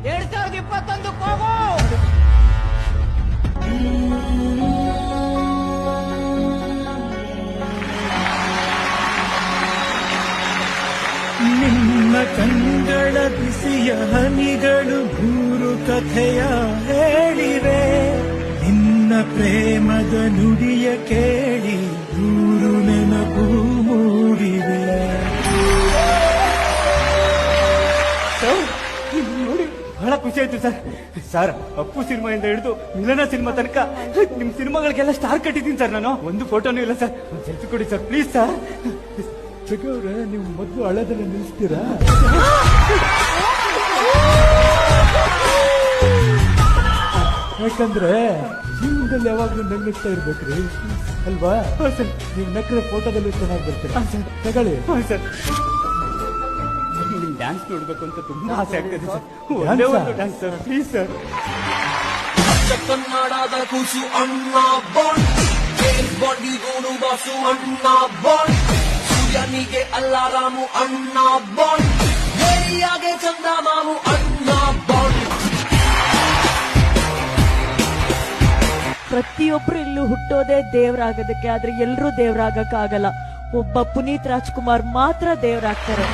2021 ಹೋಗು. ನಿನ್ನ ಕಂಗಳ ಬಿಸಿಯ ಹನಿಗಳು ಮೂರು ಕಥೆಯ ಹೇಳಿವೆ. ನಿನ್ನ ಪ್ರೇಮದ ನುಡಿಯ ಕೇಳಿ ನೂರು ನೆನಪು ಮೂಡಿವೆ. ನೋಡಿ ಬಹಳ ಖುಷಿ ಆಯ್ತು ಸರ್. ಸರ್, ಅಪ್ಪು ಸಿನಿಮಾಯಿಂದ ಹಿಡಿದು ಮಿಲನ ಸಿನಿಮಾ ತನಕ ನಿಮ್ ಸಿನಿಮಾಗಳಿಗೆಲ್ಲ ಸ್ಟಾರ್ ಕಟ್ಟಿದ್ದೀನಿ ಸರ್. ನಾನು ಒಂದು ಫೋಟೋನು ಇಲ್ಲ ಸರ್. ಒಂದು ಸೆಲ್ಫಿ ಕೊಡಿ ಸರ್ ಪ್ಲೀಸ್ ಸರ್. ಚಿಕ್ಕವ್ರೆ, ನೀವು ಮೊದಲು ಹಳದನ್ನ ನಿಲ್ಲಿಸ್ತೀರಾ? ಯಾಕಂದ್ರೆ ಜೀವನದಲ್ಲಿ ಯಾವಾಗ್ಲೂ ನಗ್ನಿಸ್ತಾ ಇರ್ಬೇಕ್ರಿ ಅಲ್ವಾ ಸರ್? ನೀವು ನಕ್ಕರೆ ಫೋಟೋದಲ್ಲಿ ಚೆನ್ನಾಗಿ ಬರ್ತೀರಾ. ತಗೊಳ್ಳಿ ಸರ್. ನಿಮ್ ಡ್ಯಾನ್ಸ್ ನೋಡ್ಬೇಕು ಅಂತ ತುಂಬಾ ಆಸೆ ಆಗ್ತದೆ ಸರ್. ಒಂದೇ ಒಂದು ಡ್ಯಾನ್ಸ್ ಸರ್ ಪ್ಲೀಸ್ ಸರ್. ಕನ್ನಡದ ಕೂಸು ಅಣ್ಣ ಬಾಂಡ್, ಬಾಂಡಿಗೋನು ಬಾಸು ಅಣ್ಣ ಬಾಂಡ್, ಸೂರ್ಯನಿಗೆ ಅಲ್ಲಾರಾಮು ಅಣ್ಣ ಬಾಂಡ್, ಏರಿಯಾಗೆ ಚಂದ ಮಾವು ಅಣ್ಣ ಬಾಂಡ್. ಪ್ರತಿಯೊಬ್ರು ಇಲ್ಲೂ ಹುಟ್ಟೋದೇ ದೇವರಾಗೋದಕ್ಕೆ, ಆದ್ರೆ ಎಲ್ಲರೂ ದೇವರಾಗಕ್ಕಾಗಲ್ಲ. ಒಬ್ಬ ಪುನೀತ್ ರಾಜ್ಕುಮಾರ್ ಮಾತ್ರ ದೇವರಾಗ್ತಾರೆ.